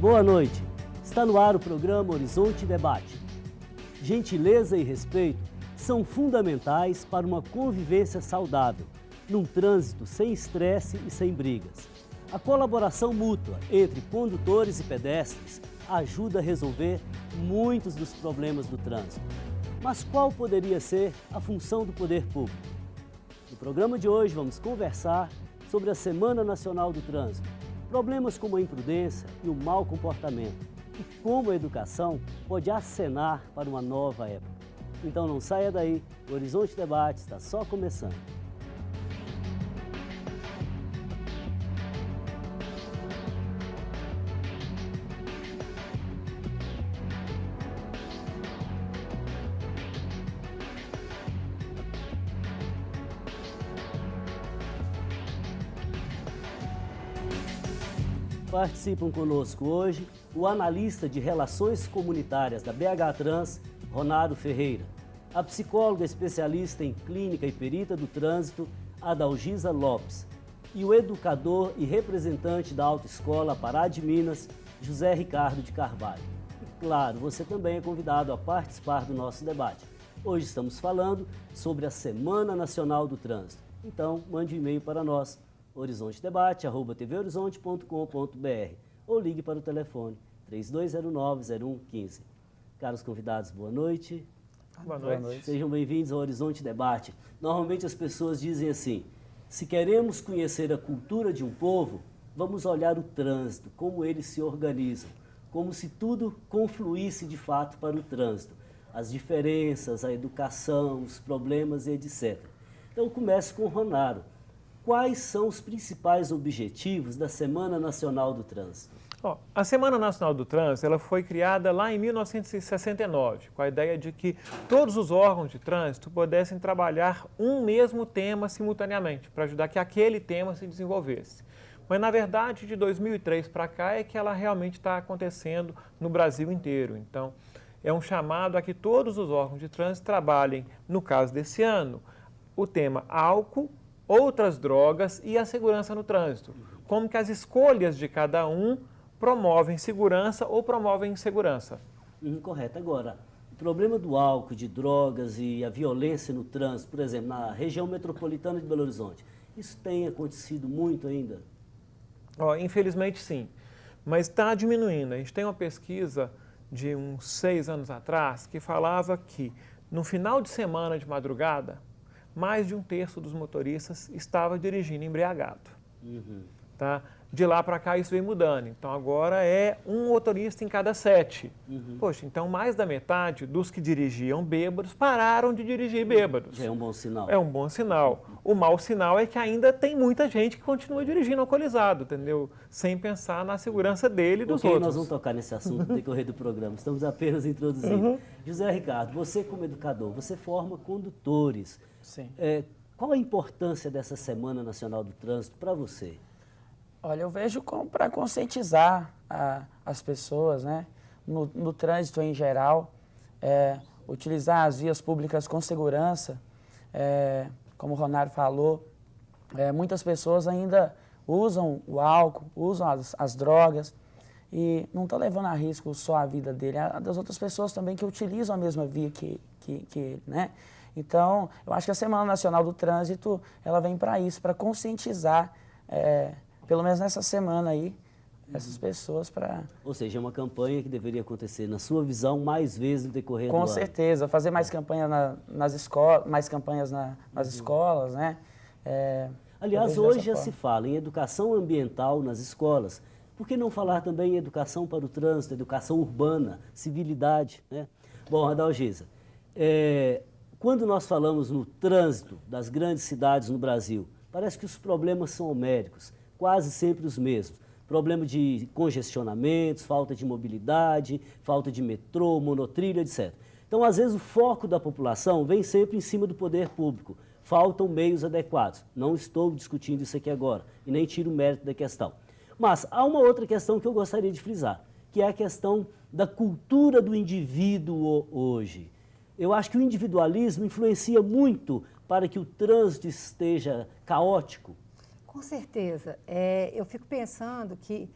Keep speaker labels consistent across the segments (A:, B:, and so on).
A: Boa noite. Está no ar o programa Horizonte Debate. Gentileza e respeito são fundamentais para uma convivência saudável, num trânsito sem estresse e sem brigas. A colaboração mútua entre condutores e pedestres ajuda a resolver muitos dos problemas do trânsito. Mas qual poderia ser a função do poder público? No programa de hoje vamos conversar sobre a Semana Nacional do Trânsito, problemas como a imprudência e o mau comportamento e como a educação pode acenar para uma nova época. Então não saia daí, o Horizonte Debate está só começando. Participam conosco hoje o analista de Relações Comunitárias da BH Trans, Ronaldo Ferreira, a psicóloga especialista em Clínica e Perita do Trânsito, Adalgisa Lopes, e o educador e representante da Autoescola Pará de Minas, José Ricardo de Carvalho. E claro, você também é convidado a participar do nosso debate. Hoje estamos falando sobre a Semana Nacional do Trânsito. Então, mande um e-mail para nós, horizontedebate@tvhorizonte.com.br ou ligue para o telefone 3209-0115. Caros convidados, boa noite.
B: Boa noite.
A: Sejam bem-vindos ao Horizonte Debate. Normalmente as pessoas dizem assim, se queremos conhecer a cultura de um povo, vamos olhar o trânsito, como eles se organizam, como se tudo confluísse de fato para o trânsito, as diferenças, a educação, os problemas e etc. Então começo com o Ronaldo. Quais são os principais objetivos da Semana Nacional do Trânsito?
B: A Semana Nacional do Trânsito ela foi criada lá em 1969, com a ideia de que todos os órgãos de trânsito pudessem trabalhar um mesmo tema simultaneamente, para ajudar que aquele tema se desenvolvesse. Mas, na verdade, de 2003 para cá é que ela realmente está acontecendo no Brasil inteiro. Então, é um chamado a que todos os órgãos de trânsito trabalhem, no caso desse ano, o tema álcool, outras drogas e a segurança no trânsito. Como que as escolhas de cada um promovem segurança ou promovem insegurança.
A: Correto. Agora, o problema do álcool, de drogas e a violência no trânsito, por exemplo, na região metropolitana de Belo Horizonte, isso tem acontecido muito ainda?
B: Infelizmente sim, mas está diminuindo. A gente tem uma pesquisa de uns 6 anos atrás que falava que no final de semana de madrugada, mais de 1/3 dos motoristas estava dirigindo embriagado. Tá? De lá para cá isso vem mudando. Então agora é um motorista em cada 7. Poxa, então mais da metade dos que dirigiam bêbados pararam de dirigir bêbados.
A: Já é um bom sinal.
B: É um bom sinal. O mau sinal é que ainda tem muita gente que continua dirigindo alcoolizado, entendeu? Sem pensar na segurança dele e dos outros.
A: Nós vamos tocar nesse assunto no decorrer do programa. Estamos apenas introduzindo. José Ricardo, você como educador, você forma condutores.
C: Sim.
A: Qual a importância dessa Semana Nacional do Trânsito para você?
C: Olha, eu vejo como para conscientizar as pessoas, né, no trânsito em geral, utilizar as vias públicas com segurança, como o Ronaldo falou, muitas pessoas ainda usam o álcool, usam as drogas e não estão levando a risco só a vida dele, a das outras pessoas também que utilizam a mesma via que ele, né? Então, eu acho que a Semana Nacional do Trânsito, ela vem para isso, para conscientizar, pelo menos nessa semana aí, essas pessoas para...
A: Ou seja, é uma campanha que deveria acontecer, na sua visão, mais vezes no decorrer do ano.
C: Com certeza, fazer mais campanha nas escolas, mais campanhas nas escolas, né?
A: Aliás, hoje já se fala em educação ambiental nas escolas. Por que não falar também em educação para o trânsito, educação urbana, civilidade, né? Bom, Adalgisa, quando nós falamos no trânsito das grandes cidades no Brasil, parece que os problemas são homéricos, quase sempre os mesmos. Problema de congestionamentos, falta de mobilidade, falta de metrô, monotrilho, etc. Então, às vezes, o foco da população vem sempre em cima do poder público. Faltam meios adequados. Não estou discutindo isso aqui agora e nem tiro o mérito da questão. Mas há uma outra questão que eu gostaria de frisar, que é a questão da cultura do indivíduo hoje. Eu acho que o individualismo influencia muito para que o trânsito esteja caótico.
D: Com certeza. Eu fico pensando que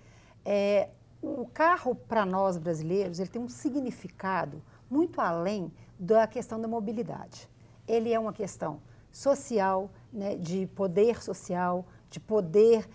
D: O carro, para nós brasileiros, ele tem um significado muito além da questão da mobilidade. Ele é uma questão social, né, de poder social, de poder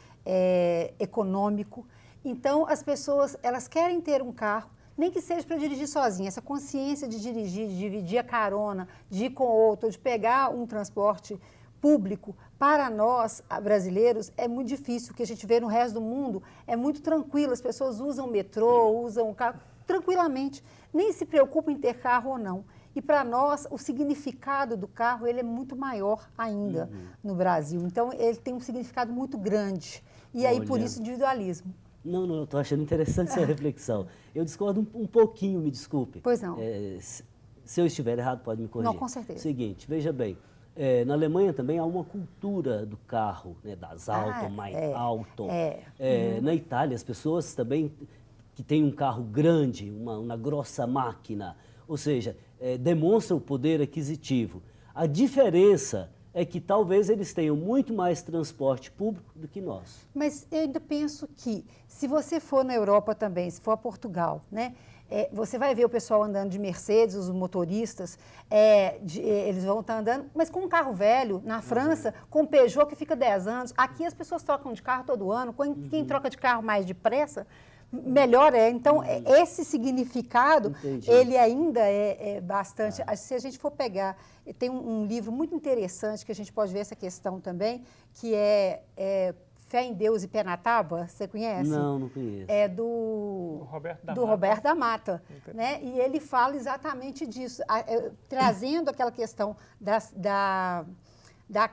D: econômico. Então, as pessoas, elas querem ter um carro, nem que seja para dirigir sozinha. Essa consciência de dirigir, de dividir a carona, de ir com outro, de pegar um transporte público, para nós, brasileiros, é muito difícil. O que a gente vê no resto do mundo é muito tranquilo. As pessoas usam o metrô, usam o carro tranquilamente, nem se preocupam em ter carro ou não. E para nós, o significado do carro ele é muito maior ainda no Brasil. Então, ele tem um significado muito grande. E aí, por isso, individualismo.
A: Não, eu estou achando interessante essa reflexão. Eu discordo um pouquinho, me desculpe.
D: Pois não.
A: Se eu estiver errado, pode me corrigir.
D: Não, com certeza.
A: Seguinte, veja bem, na Alemanha também há uma cultura do carro, né, das Auto, mais Auto. Na Itália, as pessoas também que têm um carro grande, uma grossa máquina, ou seja, demonstram o poder aquisitivo. A diferença é que talvez eles tenham muito mais transporte público do que nós.
D: Mas eu ainda penso que, se você for na Europa também, se for a Portugal, né, você vai ver o pessoal andando de Mercedes, os motoristas, eles vão estar andando, mas com um carro velho, na França, com um Peugeot que fica 10 anos. Aqui as pessoas trocam de carro todo ano, quem troca de carro mais depressa, melhor é. Então, esse significado, ele ainda é bastante... Se a gente for pegar, tem um livro muito interessante que a gente pode ver essa questão também, que é Fé em Deus e Pé na Tábua, você conhece?
A: Não conheço.
D: É do Roberto da Mata, né? E ele fala exatamente disso, trazendo aquela questão da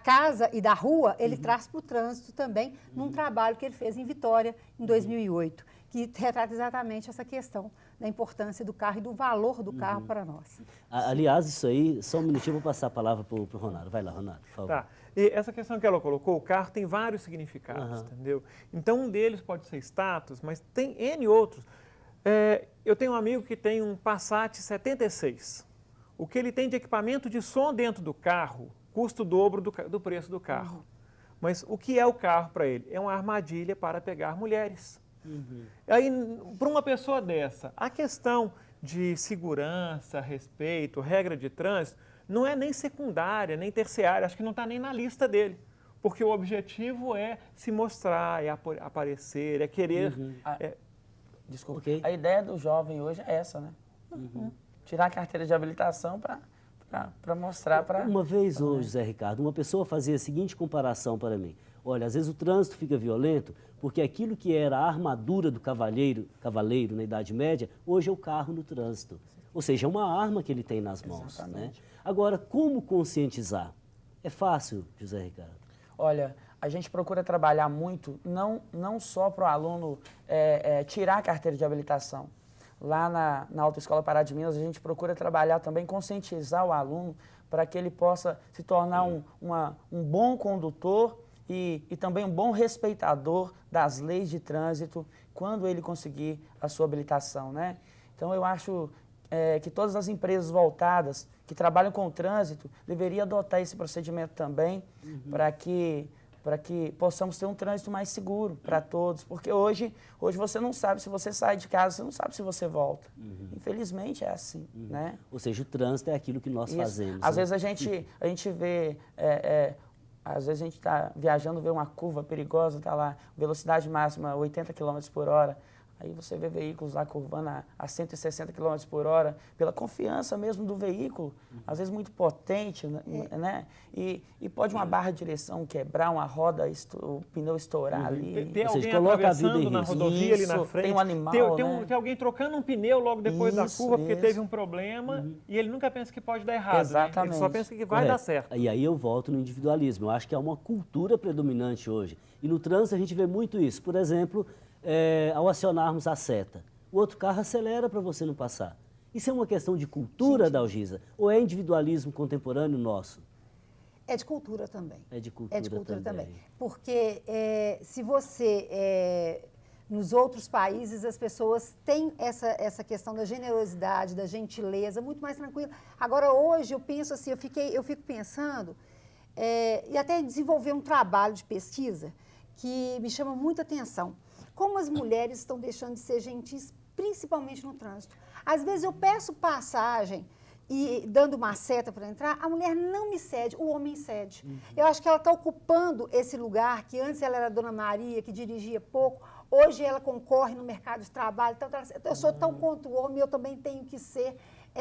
D: casa e da rua, ele traz para o trânsito também, num trabalho que ele fez em Vitória, em 2008, que retrata exatamente essa questão da importância do carro e do valor do carro para nós.
A: Aliás, isso aí, só um minutinho, eu vou passar a palavra para o Ronaldo. Vai lá, Ronaldo, por favor.
B: Tá. E essa questão que ela colocou, o carro tem vários significados, entendeu? Então, um deles pode ser status, mas tem N outros. Eu tenho um amigo que tem um Passat 76. O que ele tem de equipamento de som dentro do carro custa o dobro do preço do carro. Mas o que é o carro para ele? É uma armadilha para pegar mulheres. Aí, para uma pessoa dessa, a questão de segurança, respeito, regra de trânsito, não é nem secundária, nem terciária, acho que não está nem na lista dele. Porque o objetivo é se mostrar, é aparecer, é querer...
C: Desculpa, a ideia do jovem hoje é essa, né? Tirar a carteira de habilitação para mostrar para...
A: Uma vez hoje, José Ricardo, uma pessoa fazia a seguinte comparação para mim. Olha, às vezes o trânsito fica violento porque aquilo que era a armadura do cavaleiro na Idade Média, hoje é o carro no trânsito. Ou seja, é uma arma que ele tem nas mãos. Né? Agora, como conscientizar? É fácil, José Ricardo?
C: Olha, a gente procura trabalhar muito, não só para o aluno tirar a carteira de habilitação. Lá na Autoescola Pará de Minas, a gente procura trabalhar também, conscientizar o aluno para que ele possa se tornar um bom condutor e também um bom respeitador das leis de trânsito quando ele conseguir a sua habilitação, né? Então, eu acho que todas as empresas voltadas que trabalham com o trânsito deveriam adotar esse procedimento também para que possamos ter um trânsito mais seguro para todos, porque hoje você não sabe, se você sai de casa, você não sabe se você volta. Infelizmente é assim, né?
A: Ou seja, o trânsito é aquilo que nós fazemos.
C: Às vezes a gente vê, às vezes a gente está viajando, vê uma curva perigosa, está lá, velocidade máxima 80 km por hora, aí você vê veículos lá curvando a 160 km por hora, pela confiança mesmo do veículo, às vezes muito potente, né? E pode uma barra de direção quebrar, uma roda, o pneu estourar ali.
B: Tem alguém atravessando na rodovia ali na frente.
C: Tem um animal,
B: tem alguém trocando um pneu logo depois da curva porque teve um problema e ele nunca pensa que pode dar errado.
C: Exatamente.
B: Né? Ele só pensa que vai dar certo.
A: E aí eu volto no individualismo. Eu acho que é uma cultura predominante hoje. E no trânsito a gente vê muito isso. Por exemplo, ao acionarmos a seta, o outro carro acelera para você não passar. Isso é uma questão de cultura, Dalgisa? Ou é individualismo contemporâneo nosso?
D: É de cultura também.
A: É de cultura também.
D: Porque se você... nos outros países, as pessoas têm essa questão da generosidade, da gentileza, muito mais tranquila. Agora, hoje, eu penso assim, eu fico pensando, e até desenvolver um trabalho de pesquisa que me chama muita atenção. como as mulheres estão deixando de ser gentis, principalmente no trânsito. Às vezes eu peço passagem e dando uma seta para entrar, a mulher não me cede, o homem cede. Eu acho que ela está ocupando esse lugar que antes ela era Dona Maria, que dirigia pouco, hoje ela concorre no mercado de trabalho. Então, eu sou tão contra o homem, eu também tenho que ser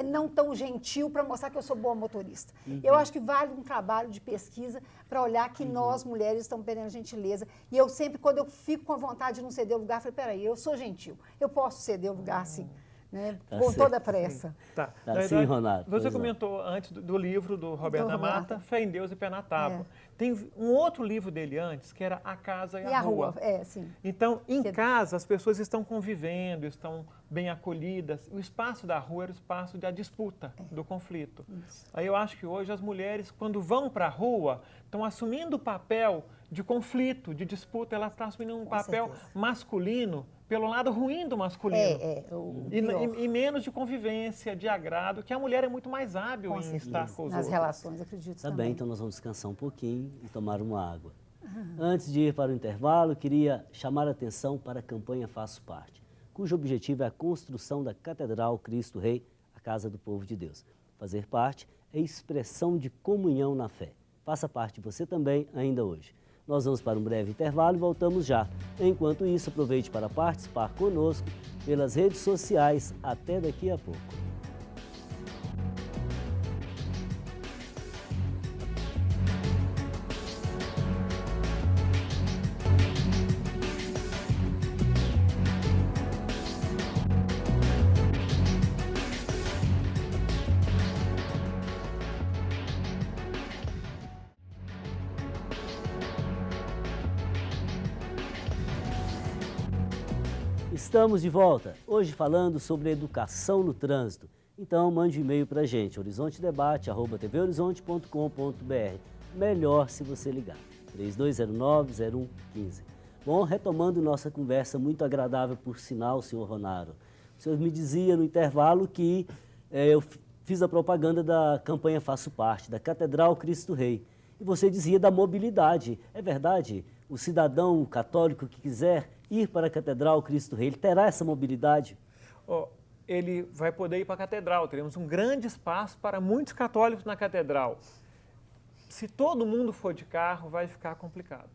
D: não tão gentil para mostrar que eu sou boa motorista. Eu acho que vale um trabalho de pesquisa para olhar que nós, mulheres, estamos perdendo gentileza. E eu sempre, quando eu fico com a vontade de não ceder o lugar, eu falei, peraí, eu sou gentil, eu posso ceder o lugar sim. Né?
A: Tá
D: Com
A: certo.
D: toda a pressa.
B: Tá.
A: Sim, Ronaldo.
B: Você
A: Pois
B: comentou antes do livro do Roberto da
D: Roberto.
B: Mata, Fé em Deus e Pé na Tábua. Tem um outro livro dele antes, que era A Casa e a Rua.
D: Sim.
B: Então, em casa, as pessoas estão convivendo, estão bem acolhidas. O espaço da rua era o espaço da disputa, do conflito.
D: Isso.
B: Aí eu acho que hoje as mulheres, quando vão para a rua, estão assumindo o papel de conflito, de disputa. Elas estão assumindo um papel
D: certeza.
B: masculino, pelo lado ruim do masculino. E menos de convivência, de agrado, que a mulher é muito mais hábil
D: Com
B: em
D: certeza.
B: estar com os
D: Nas
B: outros.
D: relações, acredito
A: Tá
D: também.
A: bem, então nós vamos descansar um pouquinho e tomar uma água. Antes de ir para o intervalo, queria chamar a atenção para a campanha Faço Parte, cujo objetivo é a construção da Catedral Cristo Rei, a Casa do Povo de Deus. Fazer parte é expressão de comunhão na fé. Faça parte você também ainda hoje. Nós vamos para um breve intervalo e voltamos já. Enquanto isso, aproveite para participar conosco pelas redes sociais. Até daqui a pouco. Estamos de volta, hoje falando sobre educação no trânsito. Então mande um e-mail para a gente, horizontedebate@tvhorizonte.com.br. Melhor se você ligar, 3209-0115. Bom, retomando nossa conversa muito agradável, por sinal, senhor Ronaro. O senhor me dizia no intervalo que eu fiz a propaganda da campanha Faço Parte, da Catedral Cristo Rei. E você dizia da mobilidade. É verdade? O cidadão católico que quiser ir para a Catedral Cristo Rei, ele terá essa mobilidade?
B: Ele vai poder ir para a Catedral. Teremos um grande espaço para muitos católicos na Catedral. Se todo mundo for de carro, vai ficar complicado.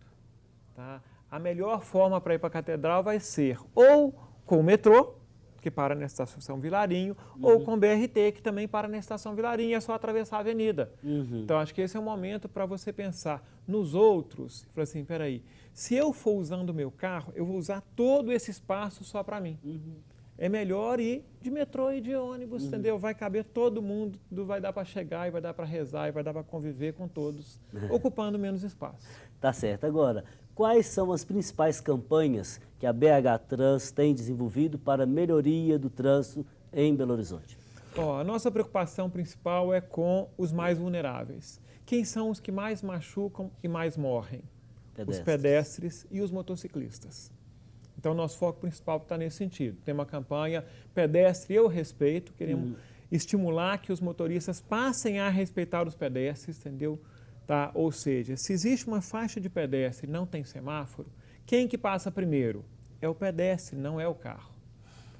B: Tá? A melhor forma para ir para a Catedral vai ser ou com o metrô, que para na Estação Vilarinho, ou com o BRT, que também para na Estação Vilarinho, é só atravessar a avenida. Então, acho que esse é o momento para você pensar nos outros. Falar assim, peraí, se eu for usando o meu carro, eu vou usar todo esse espaço só para mim. É melhor ir de metrô e de ônibus, entendeu? Vai caber todo mundo, vai dar para chegar, e vai dar para rezar, e vai dar para conviver com todos, ocupando menos espaço.
A: Tá certo. Agora, quais são as principais campanhas que a BH Trans tem desenvolvido para a melhoria do trânsito em Belo Horizonte?
B: A nossa preocupação principal é com os mais vulneráveis. Quem são os que mais machucam e mais morrem? Os pedestres e os motociclistas. Então, nosso foco principal está nesse sentido. Tem uma campanha Pedestre Eu Respeito, queremos estimular que os motoristas passem a respeitar os pedestres, entendeu? Tá? Ou seja, se existe uma faixa de pedestre e não tem semáforo, quem que passa primeiro? É o pedestre, não é o carro.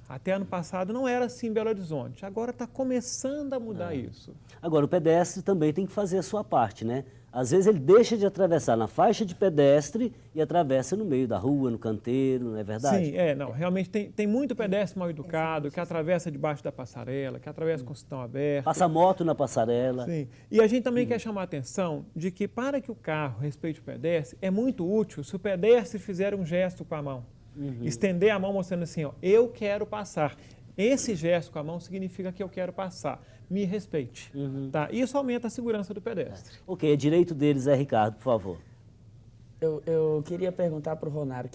B: Até ano passado não era assim em Belo Horizonte, agora está começando a mudar isso.
A: Agora, o pedestre também tem que fazer a sua parte, né? Às vezes ele deixa de atravessar na faixa de pedestre e atravessa no meio da rua, no canteiro, não é verdade?
B: Sim, realmente tem muito pedestre mal educado, que atravessa debaixo da passarela, que atravessa com o sinal aberto.
A: Passa moto na passarela.
B: Sim, e a gente também quer chamar a atenção de que para que o carro respeite o pedestre, é muito útil se o pedestre fizer um gesto com a mão. Estender a mão mostrando assim, eu quero passar. Esse gesto com a mão significa que eu quero passar. Me respeite. Tá? Isso aumenta a segurança do pedestre.
A: Ok, é direito deles, Ricardo, por favor.
C: Eu queria perguntar para o Ronaro,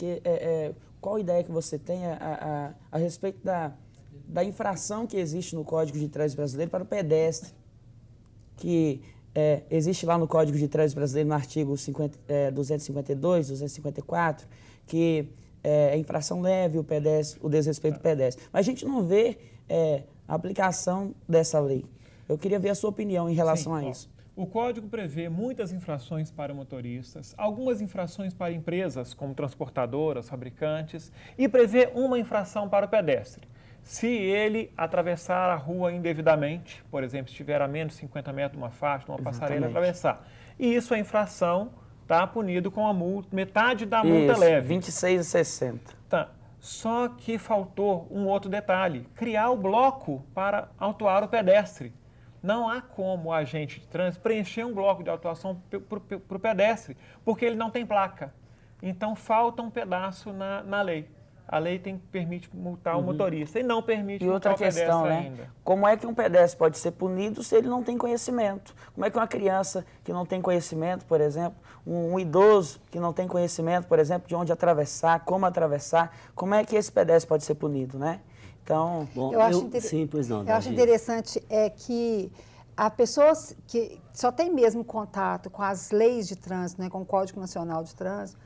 C: qual a ideia que você tem a respeito da infração que existe no Código de Trânsito Brasileiro para o pedestre, que existe lá no Código de Trânsito Brasileiro, no artigo 252, 254, que é infração leve o desrespeito do pedestre. Mas a gente não vê a aplicação dessa lei. Eu queria ver a sua opinião em relação a isso.
B: O Código prevê muitas infrações para motoristas, algumas infrações para empresas, como transportadoras, fabricantes, e prevê uma infração para o pedestre. Se ele atravessar a rua indevidamente, por exemplo, estiver a menos de 50 metros de uma faixa, de uma passarela, atravessar. E isso é infração, está punido com a multa, metade da multa leve.
C: R$ 26,60.
B: Tá. Só que faltou um outro detalhe, criar o bloco para autuar o pedestre. Não há como o agente de trânsito preencher um bloco de autuação para o pedestre, porque ele não tem placa. Então, falta um pedaço na lei. A lei permite multar o motorista e não permite multar o pedestre ainda. E outra questão, né?
C: Como é que um pedestre pode ser punido se ele não tem conhecimento? Como é que uma criança que não tem conhecimento, por exemplo, um idoso que não tem conhecimento, por exemplo, de onde atravessar, como é que esse pedestre pode ser punido, né? Então,
A: bom,
D: eu acho interessante que a pessoa que só tem mesmo contato com as leis de trânsito, né, com o Código Nacional de Trânsito,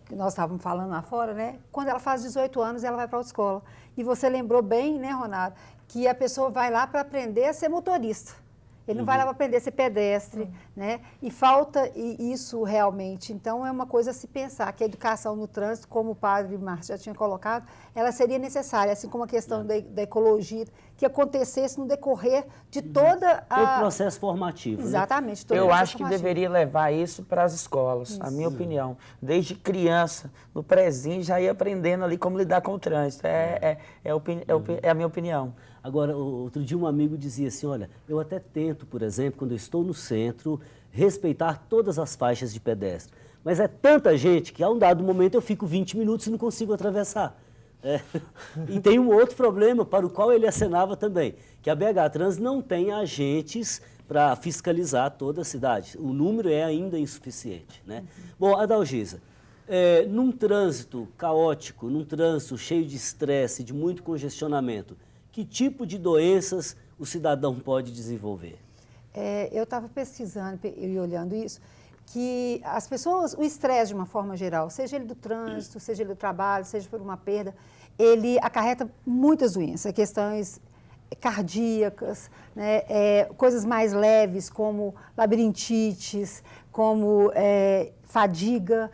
D: que nós estávamos falando lá fora, né? Quando ela faz 18 anos, ela vai para a autoescola. E você lembrou bem, né, Ronaldo, que a pessoa vai lá para aprender a ser motorista. Ele não vai lá para aprender a ser pedestre, né? E falta isso realmente. Então, é uma coisa a se pensar, que a educação no trânsito, como o padre Márcio já tinha colocado, ela seria necessária, assim como a questão da ecologia, que acontecesse no decorrer de toda a...
A: Todo o processo formativo.
D: Exatamente.
C: Eu acho que deveria levar isso para as escolas, a minha opinião. Desde criança, no prezinho, já ia aprendendo ali como lidar com o trânsito. É a minha opinião.
A: Agora, outro dia um amigo dizia assim, olha, eu até tento, por exemplo, quando eu estou no centro, respeitar todas as faixas de pedestre. Mas é tanta gente que a um dado momento eu fico 20 minutos e não consigo atravessar. E tem um outro problema para o qual ele acenava também, que a BH Trans não tem agentes para fiscalizar toda a cidade. O número é ainda insuficiente, né? Bom, Adalgisa, num trânsito caótico, num trânsito cheio de estresse, de muito congestionamento, que tipo de doenças o cidadão pode desenvolver?
D: Eu estava pesquisando e olhando isso, que as pessoas, o estresse de uma forma geral, seja ele do trânsito, seja ele do trabalho, seja por uma perda, ele acarreta muitas doenças, questões cardíacas, né, coisas mais leves como labirintite, como fadiga,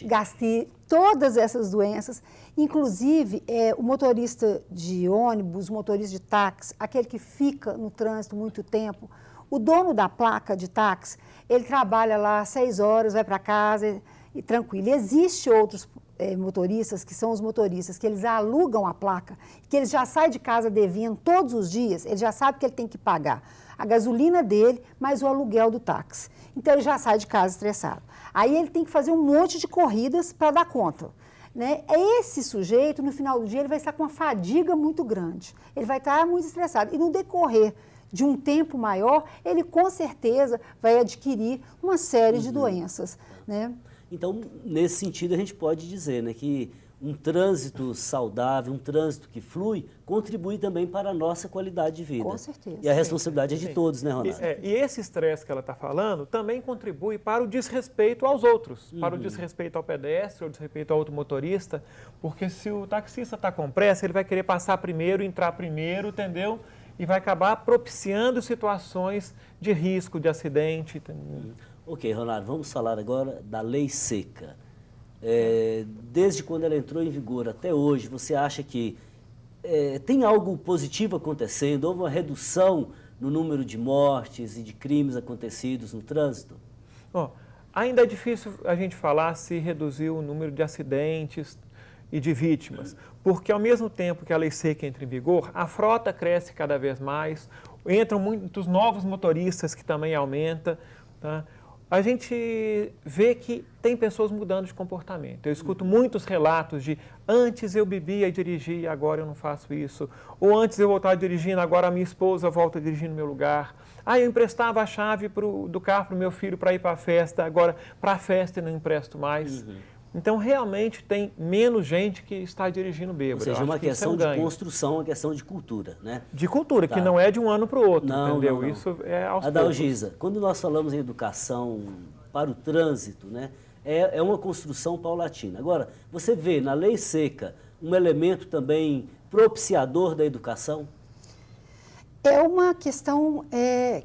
D: gastrite, todas essas doenças. Inclusive, o motorista de ônibus, o motorista de táxi, aquele que fica no trânsito muito tempo, o dono da placa de táxi, ele trabalha lá 6 horas, vai para casa e tranquilo. E existe outros motoristas, que são os motoristas, que eles alugam a placa, que eles já saem de casa devendo todos os dias, ele já sabe que ele tem que pagar a gasolina dele, mais o aluguel do táxi. Então, ele já sai de casa estressado. Aí, ele tem que fazer um monte de corridas para dar conta. Né? Esse sujeito, no final do dia, ele vai estar com uma fadiga muito grande. Ele vai estar muito estressado. E no decorrer de um tempo maior, ele com certeza vai adquirir uma série de doenças. Né?
A: Então, nesse sentido, a gente pode dizer, né, que um trânsito saudável, um trânsito que flui, contribui também para a nossa qualidade de vida.
D: Com certeza.
A: E a responsabilidade é de todos, né, Ronaldo?
B: E esse estresse que ela está falando também contribui para o desrespeito aos outros, para o desrespeito ao pedestre, ou desrespeito ao outro motorista, porque se o taxista está com pressa, ele vai querer passar primeiro, entrar primeiro, entendeu? E vai acabar propiciando situações de risco, de acidente.
A: Ok, Ronaldo, vamos falar agora da lei seca. Desde quando ela entrou em vigor até hoje, você acha que tem algo positivo acontecendo? Houve uma redução no número de mortes e de crimes acontecidos no trânsito?
B: Ainda é difícil a gente falar se reduziu o número de acidentes e de vítimas, porque ao mesmo tempo que a lei seca entra em vigor, a frota cresce cada vez mais, entram muitos novos motoristas que também aumenta, tá? A gente vê que tem pessoas mudando de comportamento. Eu escuto muitos relatos de antes eu bebia e dirigia, agora eu não faço isso. Ou antes eu voltava dirigindo, agora a minha esposa volta a dirigir no meu lugar. Eu emprestava a chave do carro para o meu filho para ir para a festa, agora para a festa eu não empresto mais. Então, realmente, tem menos gente que está dirigindo bêbado.
A: Ou seja, é uma questão de construção, uma questão de cultura, né?
B: De cultura, que não é de um ano para o outro, entendeu?
A: Não.
B: Isso é aos poucos.
A: Adalgisa, quando nós falamos em educação para o trânsito, né, é uma construção paulatina. Agora, você vê na lei seca um elemento também propiciador da educação?
D: É uma questão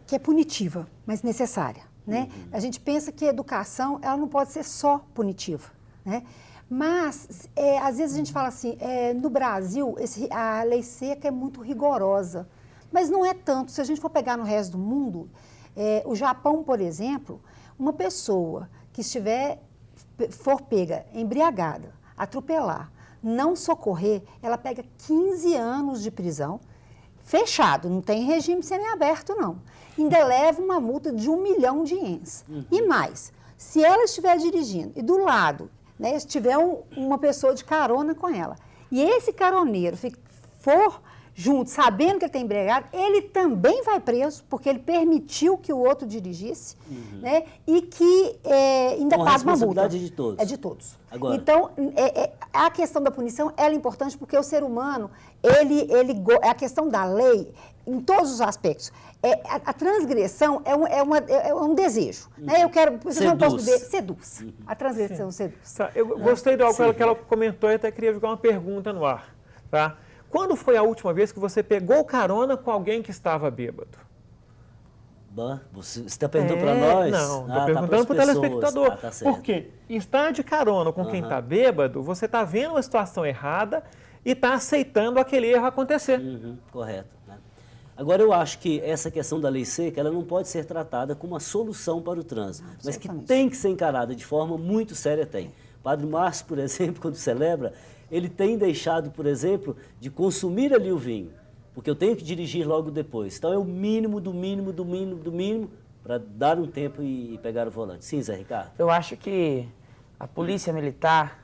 D: que é punitiva, mas necessária, né? A gente pensa que a educação ela não pode ser só punitiva, né? Mas, às vezes a gente fala assim, no Brasil, a lei seca é muito rigorosa, mas não é tanto. Se a gente for pegar no resto do mundo, o Japão, por exemplo, uma pessoa que for pega embriagada, atropelar, não socorrer, ela pega 15 anos de prisão, fechado, não tem regime semiaberto, não. Ainda leva uma multa de 1 milhão de ienes. E mais, se ela estiver dirigindo e do lado, né, se tiver uma pessoa de carona com ela, e esse caroneiro for junto, sabendo que ele está embriagado, ele também vai preso, porque ele permitiu que o outro dirigisse, né, e que ainda paga uma multa. A
A: responsabilidade de todos.
D: É de todos.
A: Agora.
D: Então, a questão da punição ela é importante porque o ser humano, a questão da lei, em todos os aspectos, a transgressão é um desejo. Né? Eu quero, você não posso beber, seduz. A transgressão seduz.
B: Tá, eu gostei do algo que ela comentou e até queria jogar uma pergunta no ar. Tá? Quando foi a última vez que você pegou carona com alguém que estava bêbado?
A: Você está perguntando para nós?
B: Não, estou perguntando para o telespectador.
A: Tá certo.
B: Porque estar de carona com quem está bêbado, você está vendo uma situação errada e está aceitando aquele erro acontecer.
A: Correto. Né? Agora, eu acho que essa questão da lei seca, ela não pode ser tratada como uma solução para o trânsito, mas que tem que ser encarada de forma muito séria, tem. Padre Márcio, por exemplo, quando celebra, ele tem deixado, por exemplo, de consumir ali o vinho, porque eu tenho que dirigir logo depois. Então, é o mínimo do mínimo do mínimo do mínimo para dar um tempo e pegar o volante. Sim, Zé Ricardo?
C: Eu acho que a Polícia Militar,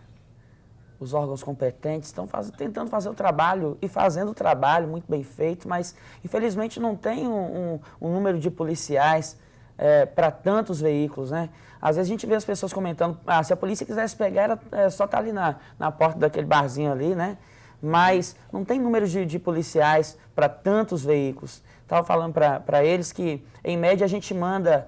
C: os órgãos competentes, estão tentando fazer o trabalho e fazendo o trabalho muito bem feito, mas, infelizmente, não tem um número de policiais para tantos veículos, né? Às vezes a gente vê as pessoas comentando, se a polícia quisesse pegar, era só estar ali na porta daquele barzinho ali, né? Mas não tem número de policiais para tantos veículos. Estava falando para eles que, em média, a gente manda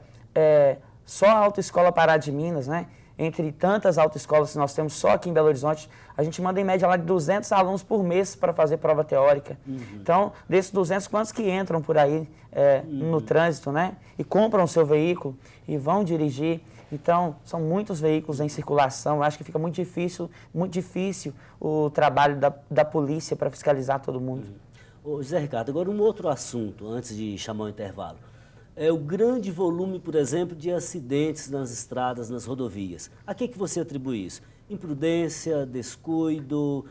C: só a Autoescola Pará de Minas, né? Entre tantas autoescolas que nós temos só aqui em Belo Horizonte, a gente manda em média lá de 200 alunos por mês para fazer prova teórica. Então, desses 200, quantos que entram por aí no trânsito, né? E compram o seu veículo e vão dirigir. Então, são muitos veículos em circulação. Eu acho que fica muito difícil o trabalho da polícia para fiscalizar todo mundo.
A: Ô, José Ricardo, agora um outro assunto, antes de chamar o intervalo. É o grande volume, por exemplo, de acidentes nas estradas, nas rodovias. A que você atribui isso? Imprudência, descuido,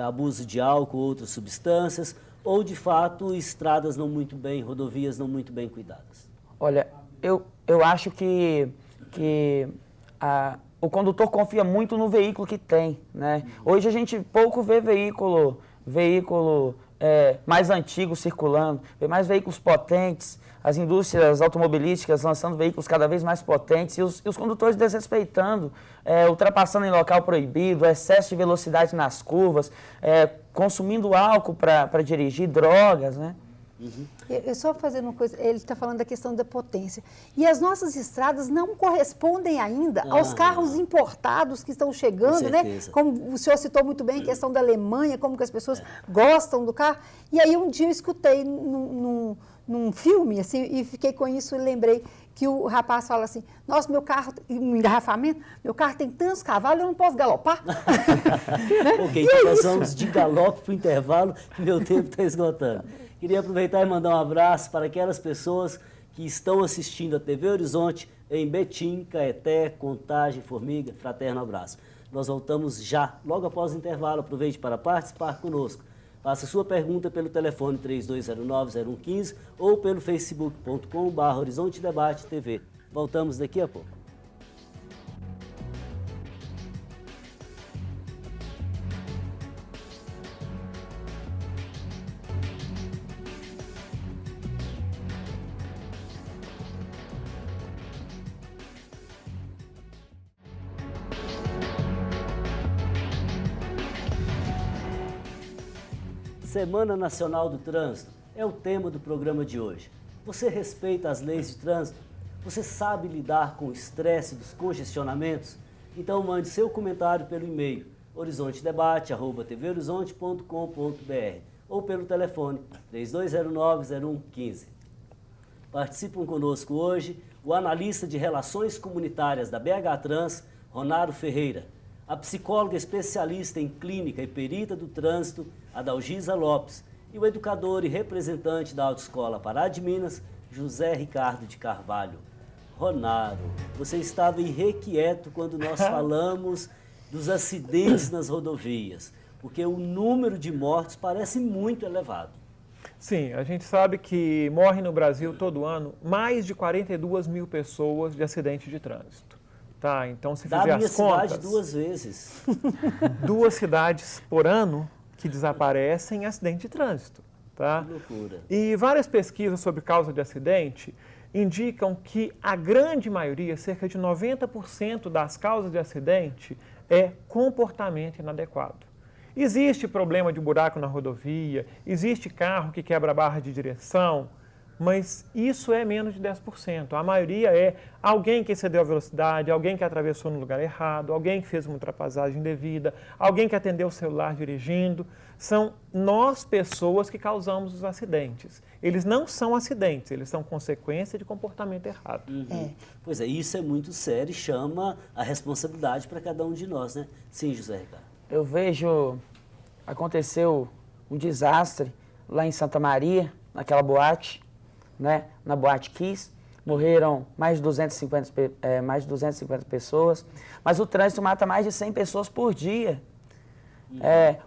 A: abuso de álcool, outras substâncias, ou, de fato, estradas não muito bem, rodovias não muito bem cuidadas?
C: Olha, eu acho que o condutor confia muito no veículo que tem, né? Hoje a gente pouco vê veículo mais antigo circulando, vê mais veículos potentes, as indústrias automobilísticas lançando veículos cada vez mais potentes e os condutores desrespeitando, ultrapassando em local proibido, excesso de velocidade nas curvas, consumindo álcool para dirigir, drogas, né?
D: Eu só fazendo uma coisa, ele está falando da questão da potência. E as nossas estradas não correspondem ainda aos carros importados que estão chegando, né? Como o senhor citou muito bem a questão da Alemanha, como que as pessoas gostam do carro. E aí um dia eu escutei num filme, assim, e fiquei com isso e lembrei que o rapaz fala assim, nossa, meu carro, um engarrafamento, meu carro tem tantos cavalos, eu não posso galopar.
A: Né? Ok, então nós vamos de galope para o intervalo, que meu tempo está esgotando. Queria aproveitar e mandar um abraço para aquelas pessoas que estão assistindo a TV Horizonte em Betim, Caeté, Contagem, Formiga. Fraterno abraço. Nós voltamos já, logo após o intervalo. Aproveite para participar conosco. Faça sua pergunta pelo telefone 3209-0115 ou pelo facebook.com/Horizonte Debate TV. Voltamos daqui a pouco. Semana Nacional do Trânsito é o tema do programa de hoje. Você respeita as leis de trânsito? Você sabe lidar com o estresse dos congestionamentos? Então mande seu comentário pelo e-mail horizontedebate@tvhorizonte.com.br ou pelo telefone 3209-0115. Participam conosco hoje o analista de Relações Comunitárias da BH Trans, Ronaro Ferreira, a psicóloga especialista em clínica e perita do trânsito, Adalgisa Lopes, e o educador e representante da Autoescola Pará de Minas, José Ricardo de Carvalho. Ronaro, você estava irrequieto quando nós falamos dos acidentes nas rodovias, porque o número de mortes parece muito elevado.
B: Sim, a gente sabe que morrem no Brasil todo ano mais de 42 mil pessoas de acidente de trânsito. Tá, então se fizer as contas...
A: Da minha cidade 2 vezes.
B: 2 cidades por ano que desaparecem em acidente de trânsito. Tá?
A: Que loucura.
B: E várias pesquisas sobre causa de acidente indicam que a grande maioria, cerca de 90% das causas de acidente, é comportamento inadequado. Existe problema de buraco na rodovia, existe carro que quebra a barra de direção, mas isso é menos de 10%. A maioria é alguém que excedeu a velocidade, alguém que atravessou no lugar errado, alguém que fez uma ultrapassagem indevida, alguém que atendeu o celular dirigindo. São nós, pessoas, que causamos os acidentes. Eles não são acidentes, eles são consequência de comportamento errado.
A: Pois é, isso é muito sério e chama a responsabilidade para cada um de nós, né? Sim, José Ricardo.
C: Eu vejo, aconteceu um desastre lá em Santa Maria, naquela boate, né, na Boate Kiss, morreram mais de 250 pessoas, mas o trânsito mata mais de 100 pessoas por dia.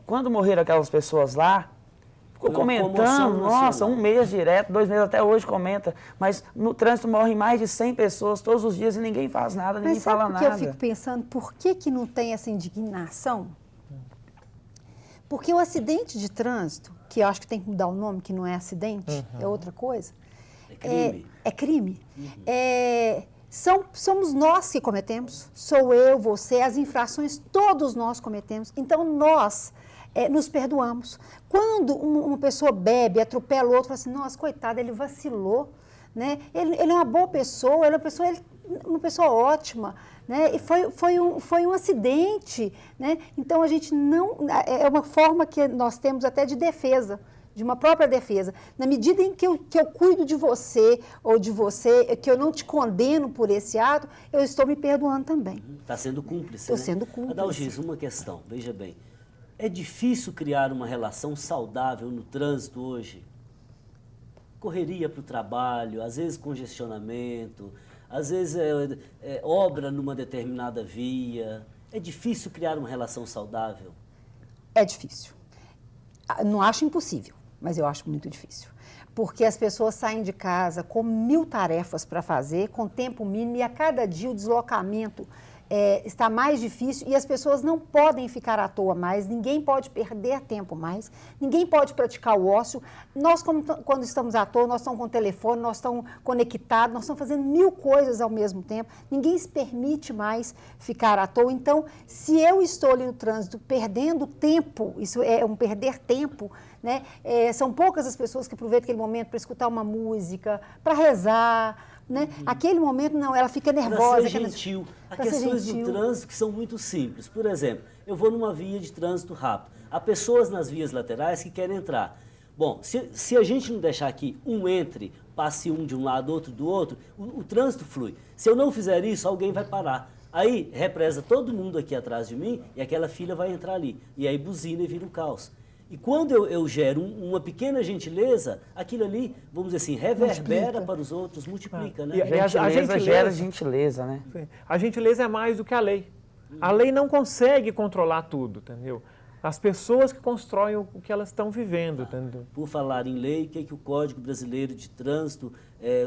C: Quando morreram aquelas pessoas lá, ficou comentando, nossa, 1 mês direto, 2 meses até hoje comenta, mas no trânsito morrem mais de 100 pessoas todos os dias e ninguém faz nada, ninguém fala nada.
D: Mas sabe o que eu fico pensando, por que não tem essa indignação? Porque o acidente de trânsito, que eu acho que tem que mudar o nome, que não é acidente, é outra coisa.
A: É crime.
D: Somos nós que cometemos, sou eu, você, as infrações todos nós cometemos, então nós nos perdoamos. Quando uma pessoa bebe, atropela o outro, fala assim, nossa, coitado, ele vacilou, né? Ele é uma boa pessoa, ele é uma pessoa ótima, né? E foi um acidente, né? Então a gente não, é uma forma que nós temos até de defesa, de uma própria defesa. Na medida em que eu cuido de você ou de você, que eu não te condeno por esse ato, eu estou me perdoando também.
A: Está sendo cúmplice,
D: Estou
A: né?
D: sendo cúmplice.
A: Adalgisa, uma questão, veja bem. É difícil criar uma relação saudável no trânsito hoje? Correria para o trabalho, às vezes congestionamento, às vezes obra numa determinada via. É difícil criar uma relação saudável?
D: É difícil. Não acho impossível, mas eu acho muito difícil. Porque as pessoas saem de casa com 1000 tarefas para fazer, com tempo mínimo, e a cada dia o deslocamento está mais difícil e as pessoas não podem ficar à toa mais, ninguém pode perder tempo mais, ninguém pode praticar o ócio. Nós, quando estamos à toa, nós estamos com o telefone, nós estamos conectados, nós estamos fazendo 1000 coisas ao mesmo tempo, ninguém se permite mais ficar à toa. Então, se eu estou ali no trânsito perdendo tempo, isso é um perder tempo, né? São poucas as pessoas que aproveitam aquele momento para escutar uma música, para rezar, né? Aquele momento, não, ela fica nervosa.
A: Para ser gentil. Há questões do trânsito que são muito simples. Por exemplo, eu vou numa via de trânsito rápido. Há pessoas nas vias laterais que querem entrar. Bom, se a gente não deixar que um entre, passe um de um lado, outro do outro, o trânsito flui. Se eu não fizer isso, alguém vai parar. Aí represa todo mundo aqui atrás de mim e aquela fila vai entrar ali. E aí buzina e vira um caos. E quando eu gero uma pequena gentileza, aquilo ali, vamos dizer assim, reverbera para os outros, multiplica, né?
C: A gentileza gera gentileza, né?
B: Sim. A gentileza é mais do que a lei. A lei não consegue controlar tudo, entendeu? As pessoas que constroem o que elas estão vivendo, entendeu?
A: Por falar em lei, o que o Código Brasileiro de Trânsito,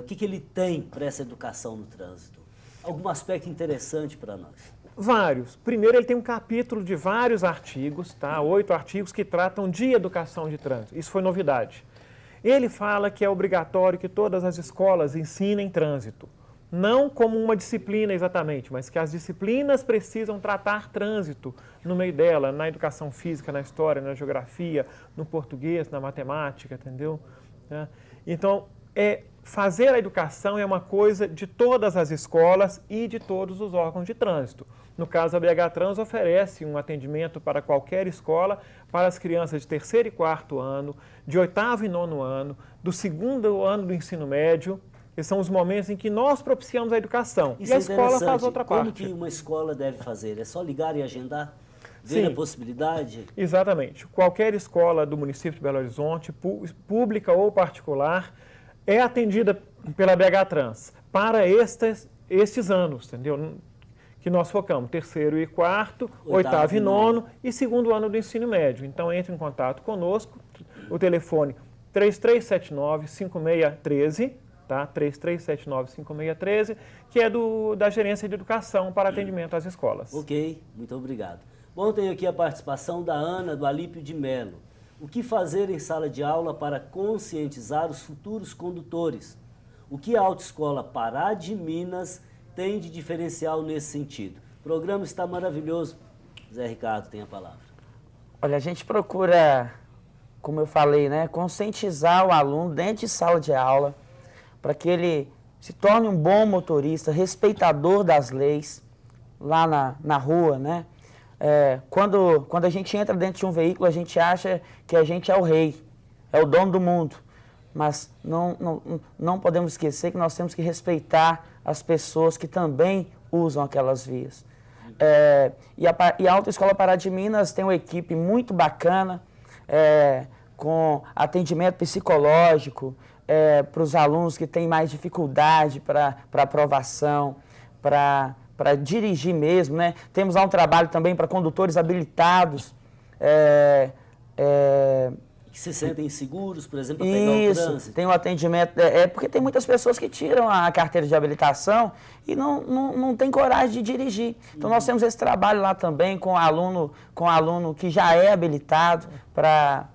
A: o que ele tem para essa educação no trânsito? Algum aspecto interessante para nós?
B: Vários. Primeiro, ele tem um capítulo de vários artigos, tá? 8 artigos que tratam de educação de trânsito. Isso foi novidade. Ele fala que é obrigatório que todas as escolas ensinem trânsito. Não como uma disciplina exatamente, mas que as disciplinas precisam tratar trânsito no meio dela, na educação física, na história, na geografia, no português, na matemática, entendeu? Então, fazer a educação é uma coisa de todas as escolas e de todos os órgãos de trânsito. No caso, a BH Trans oferece um atendimento para qualquer escola, para as crianças de 3º e 4º ano, de 8º e 9º ano, do 2º ano do ensino médio. Esses são os momentos em que nós propiciamos a educação.
A: Isso
B: e a escola faz outra
A: Como
B: parte.
A: que uma escola deve fazer? É só ligar e agendar? Ver
B: Sim.
A: a possibilidade?
B: Exatamente. Qualquer escola do município de Belo Horizonte, pública ou particular, é atendida pela BH Trans para estes anos, entendeu? Que nós focamos 3º e 4º, 8º e 9º e 2º ano do ensino médio. Então, entre em contato conosco, o telefone 3379-5613, tá? 3379-5613, que é da Gerência de Educação para atendimento às escolas.
A: Ok, muito obrigado. Bom, tenho aqui a participação da Ana, do Alípio de Melo. O que fazer em sala de aula para conscientizar os futuros condutores? O que a Autoescola Pará de Minas tem de diferencial nesse sentido? O programa está maravilhoso. Zé Ricardo tem a palavra.
C: Olha, a gente procura, como eu falei, né, conscientizar o aluno dentro de sala de aula para que ele se torne um bom motorista, respeitador das leis lá na rua, né? Quando a gente entra dentro de um veículo, a gente acha que a gente é o rei, é o dono do mundo. Mas não podemos esquecer que nós temos que respeitar as pessoas que também usam aquelas vias. E a Autoescola Pará de Minas tem uma equipe muito bacana, com atendimento psicológico para os alunos que têm mais dificuldade para aprovação, para dirigir mesmo, né? Temos lá um trabalho também para condutores habilitados.
A: Que se sentem seguros, por exemplo, para pegar o trânsito.
C: Isso, tem um atendimento, porque tem muitas pessoas que tiram a carteira de habilitação e não tem coragem de dirigir. Então nós temos esse trabalho lá também com aluno que já é habilitado para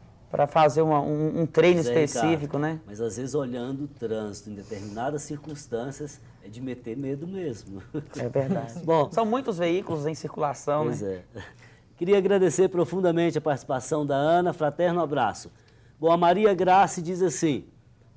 C: fazer um treino específico,
A: Ricardo,
C: né?
A: Mas às vezes olhando o trânsito em determinadas circunstâncias é de meter medo mesmo.
C: É verdade.
A: Bom,
C: São muitos veículos em circulação,
A: pois
C: né?
A: Queria agradecer profundamente a participação da Ana, fraterno abraço. Bom, a Maria Graça diz assim,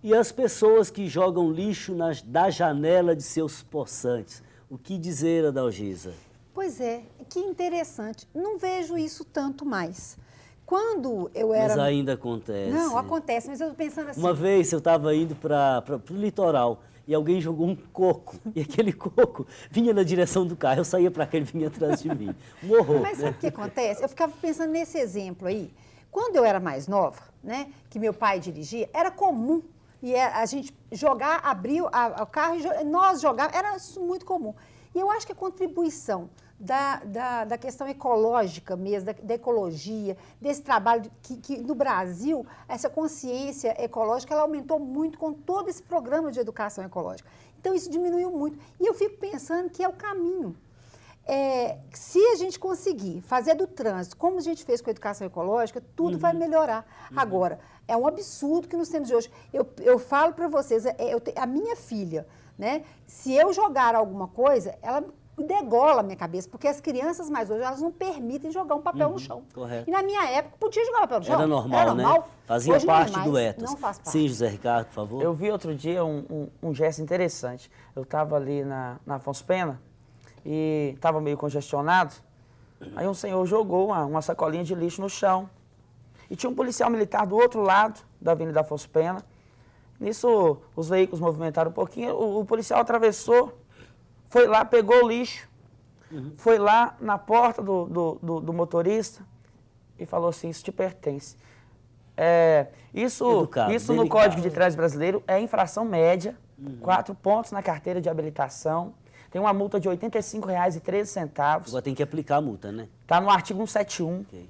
A: e as pessoas que jogam lixo da janela de seus possantes, o que dizer, Adalgisa?
D: Pois é, que interessante. Não vejo isso tanto mais. Quando eu era...
A: Mas ainda acontece.
D: Não, acontece, mas eu estou pensando assim...
A: Uma vez eu estava indo para o litoral e alguém jogou um coco, e aquele coco vinha na direção do carro, eu saía para cá, ele vinha atrás de mim. Um horror.
D: Mas sabe o que acontece? Eu ficava pensando nesse exemplo aí. Quando eu era mais nova, né, que meu pai dirigia, era comum e a gente jogar, abrir o carro e nós jogávamos, era muito comum. E eu acho que a contribuição da questão ecológica mesmo, da ecologia, desse trabalho que no Brasil, essa consciência ecológica, ela aumentou muito com todo esse programa de educação ecológica. Então, isso diminuiu muito. E eu fico pensando que é o caminho. Se a gente conseguir fazer do trânsito, como a gente fez com a educação ecológica, tudo vai melhorar. Agora, é um absurdo que nos tempos de hoje. Eu falo para vocês, a minha filha, né, se eu jogar alguma coisa, ela degola a minha cabeça, porque as crianças mais hoje, elas não permitem jogar um papel no chão.
A: Correto.
D: E na minha época, podia jogar papel no chão.
A: Era normal, né? Fazia
D: Hoje
A: parte
D: não é mais,
A: do ethos.
D: Não faz parte.
A: Sim, José Ricardo, por favor.
C: Eu vi outro dia um gesto interessante. Eu estava ali na Afonso Pena e estava meio congestionado. Aí um senhor jogou uma sacolinha de lixo no chão. E tinha um policial militar do outro lado da Avenida Afonso Pena. Nisso, os veículos movimentaram um pouquinho. O policial atravessou, foi lá, pegou o lixo, foi lá na porta do motorista e falou assim, isso te pertence. Isso no Código de Trânsito Brasileiro é infração média, 4 pontos na carteira de habilitação, tem uma multa de R$ 85,13.
A: Agora tem que aplicar a multa, né?
C: Está no artigo 171.
A: Okay.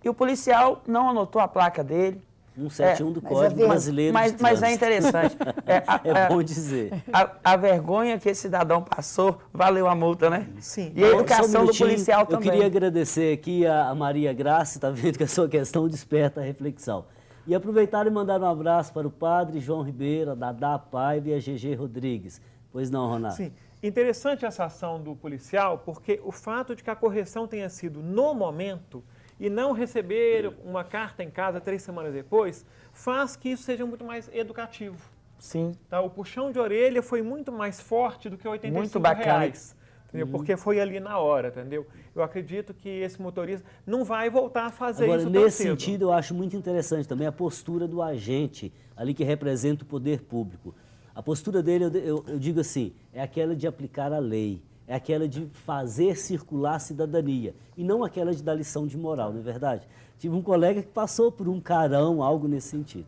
C: E o policial não anotou a placa dele.
A: 171 do Código Brasileiro de Trânsito.
C: Mas é interessante.
A: É bom dizer.
C: A vergonha que esse cidadão passou valeu a multa, né?
B: Sim.
C: E a educação do policial também.
A: Eu queria agradecer aqui a Maria Graça, está vendo que a sua questão desperta a reflexão. E aproveitar e mandar um abraço para o padre João Ribeiro, a Dadá Paiva e a GG Rodrigues. Pois não, Ronaldo?
B: Sim. Interessante essa ação do policial, porque o fato de que a correção tenha sido no momento e não receber uma carta em casa 3 semanas depois, faz que isso seja muito mais educativo.
C: Sim.
B: Tá? O puxão de orelha foi muito mais forte do que R$ 85.
C: Muito bacana.
B: Entendeu? Porque foi ali na hora, entendeu? Eu acredito que esse motorista não vai voltar a fazer
A: Agora,
B: isso tão
A: nesse
B: cedo.
A: sentido, eu acho muito interessante também a postura do agente ali que representa o poder público. A postura dele, eu digo assim, é aquela de aplicar a lei, é aquela de fazer circular a cidadania e não aquela de dar lição de moral, não é verdade? Tive um colega que passou por um carão, algo nesse sentido.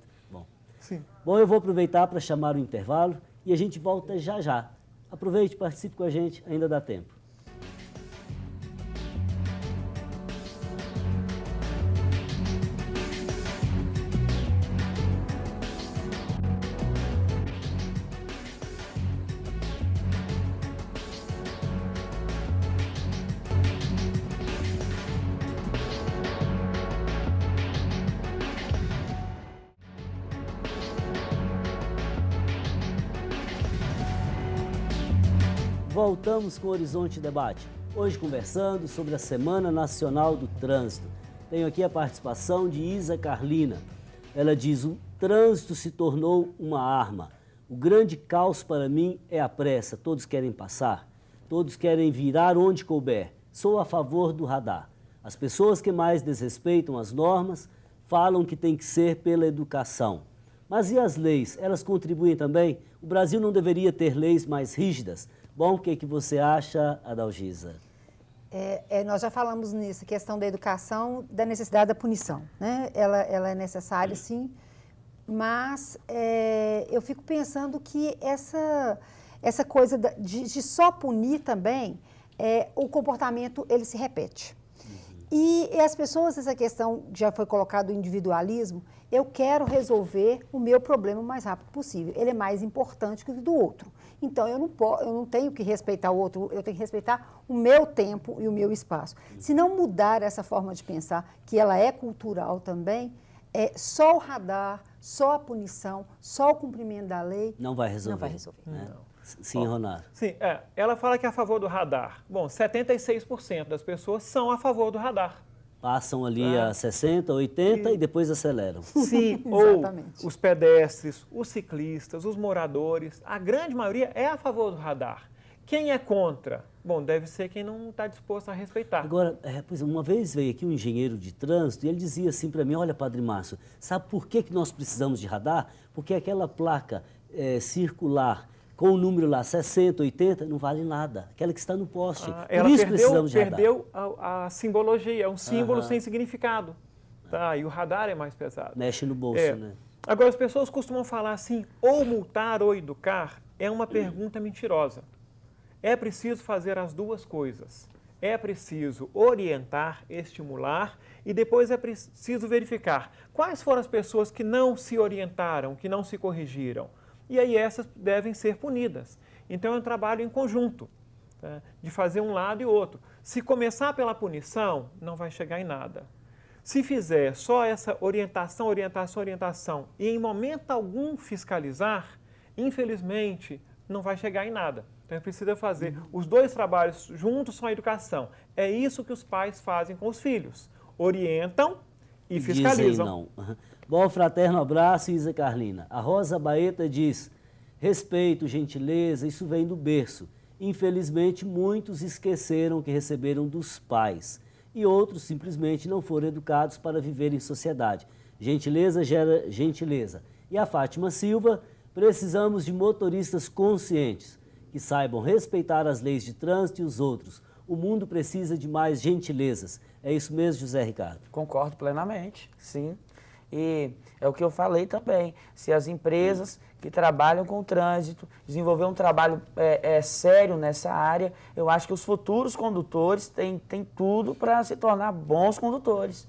B: Sim.
A: Bom, eu vou aproveitar para chamar o intervalo e a gente volta já já. Aproveite, participe com a gente, ainda dá tempo. Voltamos com o Horizonte Debate, hoje conversando sobre a Semana Nacional do Trânsito. Tenho aqui a participação de Isa Carlina. Ela diz, o trânsito se tornou uma arma. O grande caos para mim é a pressa, todos querem passar, todos querem virar onde couber. Sou a favor do radar. As pessoas que mais desrespeitam as normas falam que tem que ser pela educação. Mas e as leis? Elas contribuem também? O Brasil não deveria ter leis mais rígidas? Bom, o que você acha, Adalgisa?
D: Nós já falamos nessa questão da educação, da necessidade da punição, né? Ela é necessária, sim, mas eu fico pensando que essa coisa de só punir também, o comportamento ele se repete. E as pessoas, essa questão, já foi colocado o individualismo, eu quero resolver o meu problema o mais rápido possível. Ele é mais importante que o do outro. Então, eu não tenho que respeitar o outro, eu tenho que respeitar o meu tempo e o meu espaço. Se não mudar essa forma de pensar, que ela é cultural também, só o radar, só a punição, só o cumprimento da lei...
A: Não vai resolver.
D: Não vai resolver.
A: Né? Sim, Ronaldo.
B: Sim, ela fala que é a favor do radar. Bom, 76% das pessoas são a favor do radar.
A: Passam ali a 60, 80 e depois aceleram.
B: Sim, ou os pedestres, os ciclistas, os moradores, a grande maioria é a favor do radar. Quem é contra? Bom, deve ser quem não está disposto a respeitar.
A: Agora, uma vez veio aqui um engenheiro de trânsito e ele dizia assim para mim, olha, Padre Márcio, sabe por que nós precisamos de radar? Porque aquela placa circular com o número lá 60, 80, não vale nada. Aquela que está no poste. Por isso precisamos de radar.
B: Perdeu a simbologia, é um símbolo sem significado. Tá? E o radar é mais pesado.
A: Mexe no bolso, né?
B: Agora, as pessoas costumam falar assim, ou multar ou educar, é uma pergunta mentirosa. É preciso fazer as duas coisas. É preciso orientar, estimular e depois é preciso verificar quais foram as pessoas que não se orientaram, que não se corrigiram. E aí essas devem ser punidas. Então é um trabalho em conjunto, tá? De fazer um lado e outro. Se começar pela punição, não vai chegar em nada. Se fizer só essa orientação e em momento algum fiscalizar, infelizmente não vai chegar em nada. Então precisa fazer os dois trabalhos juntos com a educação. É isso que os pais fazem com os filhos. Orientam e fiscalizam.
A: Dizem não. Bom, fraterno abraço, Isa Carlina. A Rosa Baeta diz, respeito, gentileza, isso vem do berço. Infelizmente, muitos esqueceram que receberam dos pais e outros simplesmente não foram educados para viver em sociedade. Gentileza gera gentileza. E a Fátima Silva, precisamos de motoristas conscientes, que saibam respeitar as leis de trânsito e os outros. O mundo precisa de mais gentilezas. É isso mesmo, José Ricardo?
C: Concordo plenamente, sim. E é o que eu falei também. Se as empresas que trabalham com o trânsito desenvolver um trabalho sério nessa área, eu acho que os futuros condutores têm tudo para se tornar bons condutores,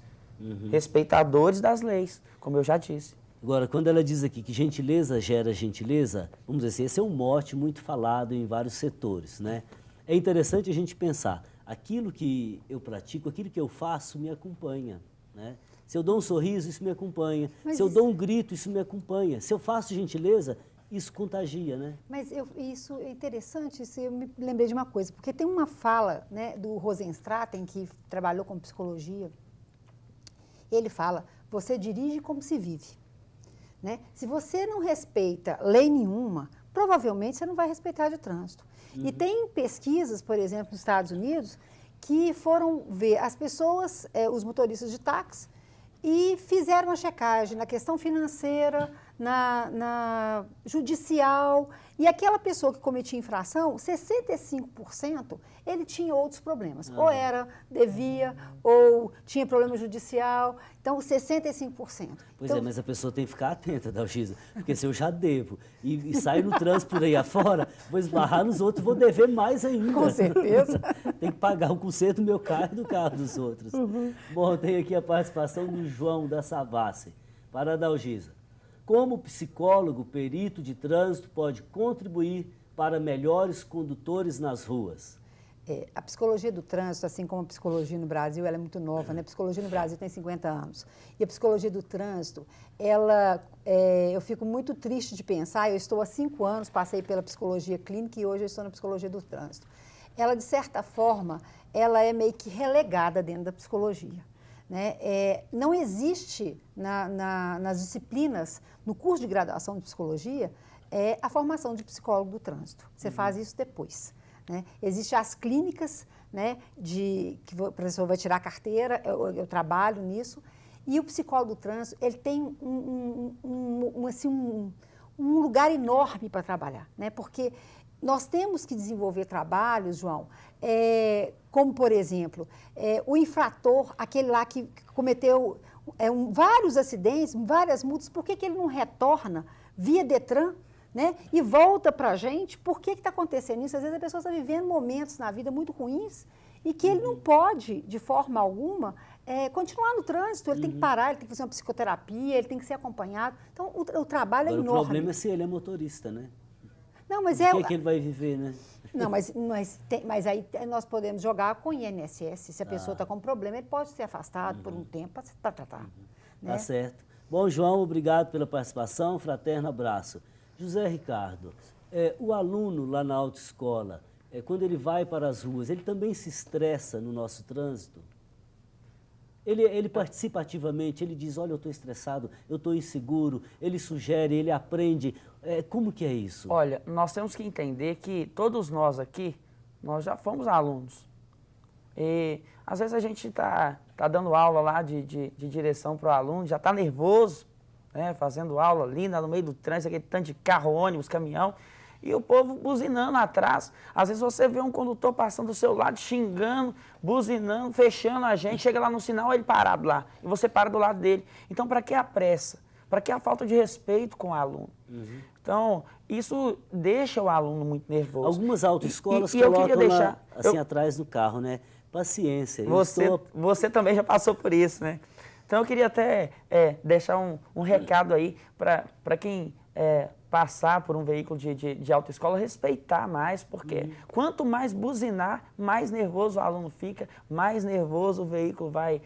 C: respeitadores das leis, como eu já disse.
A: Agora, quando ela diz aqui que gentileza gera gentileza, vamos dizer assim, esse é um mote muito falado em vários setores, né? É interessante a gente pensar, aquilo que eu pratico, aquilo que eu faço me acompanha, né? Se eu dou um sorriso, isso me acompanha. Se eu dou um grito, isso me acompanha. Se eu faço gentileza, isso contagia, né?
D: Mas isso é interessante, eu me lembrei de uma coisa, porque tem uma fala, né, do Rosenstraten, que trabalhou com psicologia. Ele fala, você dirige como se vive. né? Se você não respeita lei nenhuma, provavelmente você não vai respeitar de trânsito. E tem pesquisas, por exemplo, nos Estados Unidos, que foram ver as pessoas, os motoristas de táxi, e fizeram uma checagem na questão financeira, na judicial, e aquela pessoa que cometia infração, 65% ele tinha outros problemas. Ou devia, ou tinha problema judicial, então 65%.
A: Pois
D: então,
A: mas a pessoa tem que ficar atenta, Dalgisa, porque se eu já devo e saio no trânsito por aí afora, vou esbarrar nos outros, vou dever mais ainda.
D: Com certeza.
A: Tem que pagar o conserto do meu carro e do carro dos outros. Bom, tem aqui a participação do João da Savassi. Para a Dalgisa. Como psicólogo, perito de trânsito pode contribuir para melhores condutores nas ruas?
D: A psicologia do trânsito, assim como a psicologia no Brasil, ela é muito nova, né? A psicologia no Brasil tem 50 anos. E a psicologia do trânsito, eu fico muito triste de pensar, eu estou há 5 anos, passei pela psicologia clínica e hoje eu estou na psicologia do trânsito. Ela, de certa forma, ela é meio que relegada dentro da psicologia. Né? Não existe nas disciplinas, no curso de graduação de psicologia, a formação de psicólogo do trânsito. Você faz isso depois. Né? Existem as clínicas, né, que o professor vai tirar a carteira, eu trabalho nisso, e o psicólogo do trânsito ele tem um lugar enorme para trabalhar, né? Porque nós temos que desenvolver trabalhos, João, como, por exemplo, o infrator, aquele lá que cometeu vários acidentes, várias multas, por que ele não retorna via Detran, né, e volta para a gente? Por que está acontecendo isso? Às vezes a pessoa está vivendo momentos na vida muito ruins e que ele não pode, de forma alguma, continuar no trânsito. Ele tem que parar, ele tem que fazer uma psicoterapia, ele tem que ser acompanhado. Então, o trabalho
A: Agora,
D: é enorme.
A: O problema é se ele é motorista, né?
D: Não, mas
A: que ele vai viver, né?
D: Não, mas aí nós podemos jogar com o INSS. Se a pessoa está com problema, ele pode ser afastado por um tempo para tratar. Né?
A: Tá certo. Bom, João, obrigado pela participação. Fraterno abraço. José Ricardo, o aluno lá na autoescola, quando ele vai para as ruas, ele também se estressa no nosso trânsito? Ele participa ativamente, ele diz, olha, eu estou estressado, eu estou inseguro, ele sugere, ele aprende. Como que é isso?
C: Olha, nós temos que entender que todos nós aqui, nós já fomos alunos. E às vezes a gente tá dando aula lá de direção para o aluno, já está nervoso, né, fazendo aula linda no meio do trânsito, aquele tanto de carro, ônibus, caminhão, e o povo buzinando atrás. Às vezes você vê um condutor passando do seu lado, xingando, buzinando, fechando a gente, chega lá no sinal, ele parado lá, e você para do lado dele. Então, para que a pressa? Para que a falta de respeito com o aluno? Então, isso deixa o aluno muito nervoso.
A: Algumas autoescolas
C: eu
A: colocam
C: queria deixar,
A: lá, assim, atrás do carro, né? Paciência.
C: Você também já passou por isso, né? Então, eu queria até deixar um recado aí para quem passar por um veículo de autoescola, respeitar mais, porque quanto mais buzinar, mais nervoso o aluno fica, mais nervoso o veículo vai,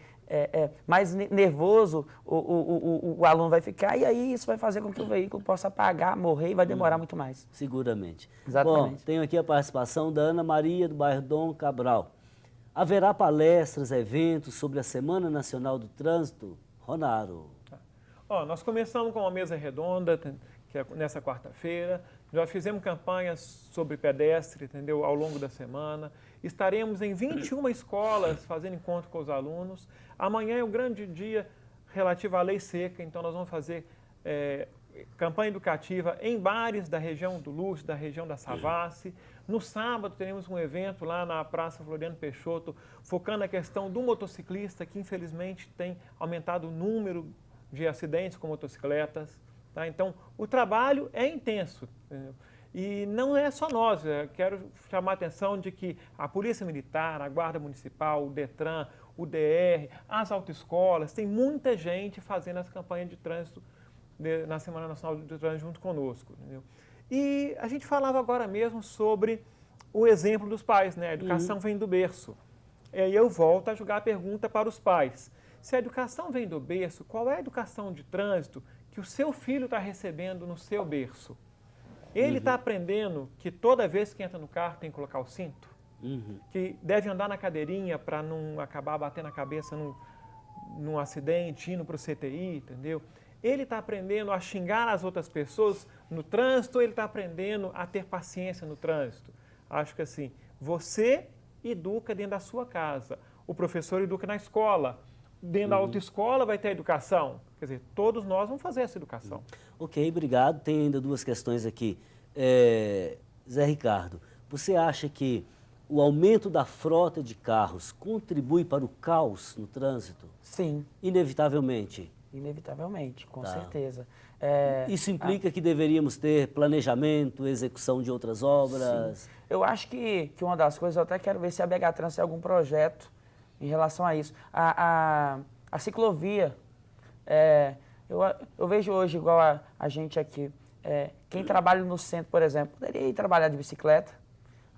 C: mais nervoso o aluno vai ficar, e aí isso vai fazer com que o veículo possa apagar, morrer e vai demorar muito mais.
A: Seguramente.
C: Exatamente.
A: Bom, tenho aqui a participação da Ana Maria, do bairro Dom Cabral. Haverá palestras, eventos sobre a Semana Nacional do Trânsito? Ronaro.
B: Nós começamos com uma mesa redonda, que é nessa quarta-feira. Já fizemos campanhas sobre pedestre, entendeu, ao longo da semana. Estaremos em 21 escolas fazendo encontro com os alunos. Amanhã é um grande dia relativo à lei seca, então nós vamos fazer campanha educativa em bares da região do Lúcio, da região da Savassi. No sábado teremos um evento lá na Praça Floriano Peixoto, focando na questão do motociclista, que infelizmente tem aumentado o número de acidentes com motocicletas. Tá? Então, o trabalho é intenso. Entendeu? E não é só nós. Quero chamar a atenção de que a Polícia Militar, a Guarda Municipal, o Detran, o DR, as autoescolas, tem muita gente fazendo as campanhas de trânsito na Semana Nacional do Trânsito junto conosco. Entendeu? E a gente falava agora mesmo sobre o exemplo dos pais, né? A educação vem do berço. E aí eu volto a jogar a pergunta para os pais. Se a educação vem do berço, qual é a educação de trânsito que o seu filho está recebendo no seu berço? Ele está aprendendo que toda vez que entra no carro tem que colocar o cinto? Que deve andar na cadeirinha para não acabar batendo a cabeça num acidente, indo para o CTI, entendeu? ele está aprendendo a xingar as outras pessoas no trânsito ou ele está aprendendo a ter paciência no trânsito? Acho que assim, você educa dentro da sua casa, o professor educa na escola, dentro da autoescola vai ter educação. Quer dizer, todos nós vamos fazer essa educação.
A: Ok, obrigado. Tem ainda duas questões aqui. Zé Ricardo, você acha que o aumento da frota de carros contribui para o caos no trânsito?
C: Sim.
A: Inevitavelmente.
C: Inevitavelmente, com
A: Tá.
C: certeza.
A: Isso implica que deveríamos ter planejamento, execução de outras obras?
C: Sim. Eu acho que uma das coisas, eu até quero ver se a BH Trans tem algum projeto em relação a isso. A ciclovia, eu vejo hoje, igual a gente aqui, quem trabalha no centro, por exemplo, poderia ir trabalhar de bicicleta.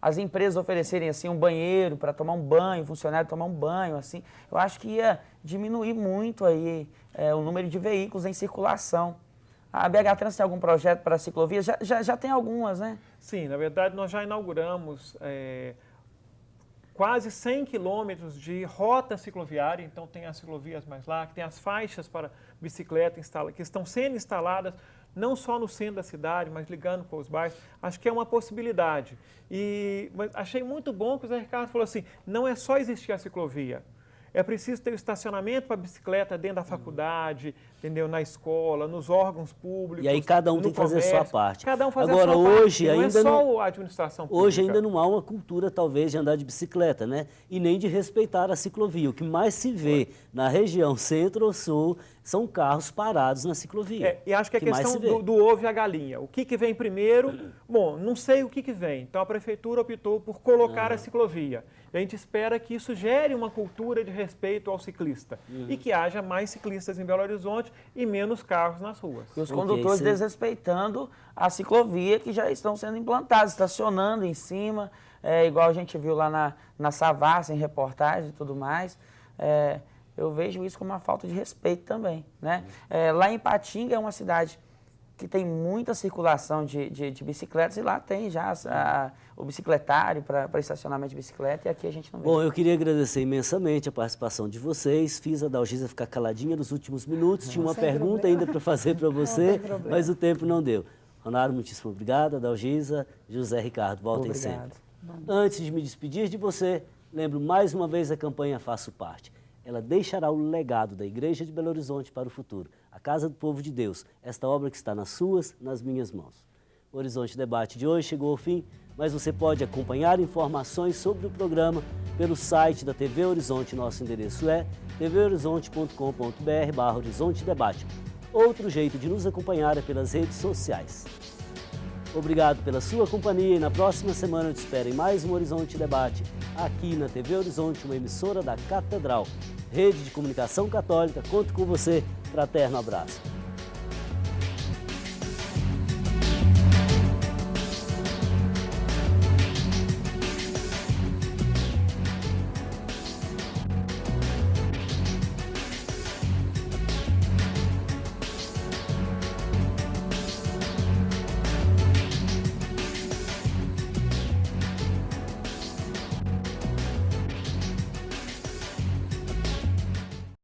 C: As empresas oferecerem assim um banheiro para tomar um banho, o funcionário tomar um banho, assim, eu acho que ia diminuir muito aí o número de veículos em circulação. A BH Trans tem algum projeto para a ciclovia? Já tem algumas, né?
B: Sim, na verdade nós já inauguramos quase 100 quilômetros de rota cicloviária, então tem as ciclovias mais largas, tem as faixas para bicicleta que estão sendo instaladas não só no centro da cidade, mas ligando com os bairros. Acho que é uma possibilidade. Mas achei muito bom que o Zé Ricardo falou assim, não é só existir a ciclovia. É preciso ter o estacionamento para bicicleta dentro da faculdade, entendeu? Na escola, nos órgãos públicos.
A: E aí cada um tem que fazer a sua parte.
B: Cada um fazer
A: Agora,
B: a sua
A: hoje,
B: parte. Não
A: ainda
B: é só
A: não,
B: a administração pública.
A: hoje ainda não há uma cultura, talvez, de andar de bicicleta, né? E nem de respeitar a ciclovia. O que mais se vê na região centro-sul são carros parados na ciclovia.
B: E acho que a questão do ovo e a galinha. O que vem primeiro? Bom, não sei o que vem. Então a prefeitura optou por colocar a ciclovia. E a gente espera que isso gere uma cultura de respeito ao ciclista. E que haja mais ciclistas em Belo Horizonte e menos carros nas ruas.
C: E os condutores desrespeitando a ciclovia que já estão sendo implantados, estacionando em cima, igual a gente viu lá na Savassi, em reportagem e tudo mais. Eu vejo isso como uma falta de respeito também, né? Lá em Ipatinga é uma cidade que tem muita circulação de bicicletas e lá tem já o bicicletário para estacionamento de bicicleta e aqui a gente não vê.
A: Bom, eu queria agradecer imensamente a participação de vocês. Fiz a Dalgisa ficar caladinha nos últimos minutos. Tinha uma pergunta ainda para fazer para você, mas o tempo não deu. Ronaldo, muitíssimo obrigado. Dalgisa, José Ricardo, voltem sempre. Antes de me despedir de você, lembro mais uma vez a campanha Faço Parte. Ela deixará o legado da Igreja de Belo Horizonte para o futuro. A Casa do Povo de Deus, esta obra que está nas suas, nas minhas mãos. O Horizonte Debate de hoje chegou ao fim, mas você pode acompanhar informações sobre o programa pelo site da TV Horizonte. Nosso endereço é tvhorizonte.com.br/Horizonte Debate. Outro jeito de nos acompanhar é pelas redes sociais. Obrigado pela sua companhia e na próxima semana eu te espero em mais um Horizonte Debate, aqui na TV Horizonte, uma emissora da Catedral. Rede de Comunicação Católica, conto com você. Fraterno abraço.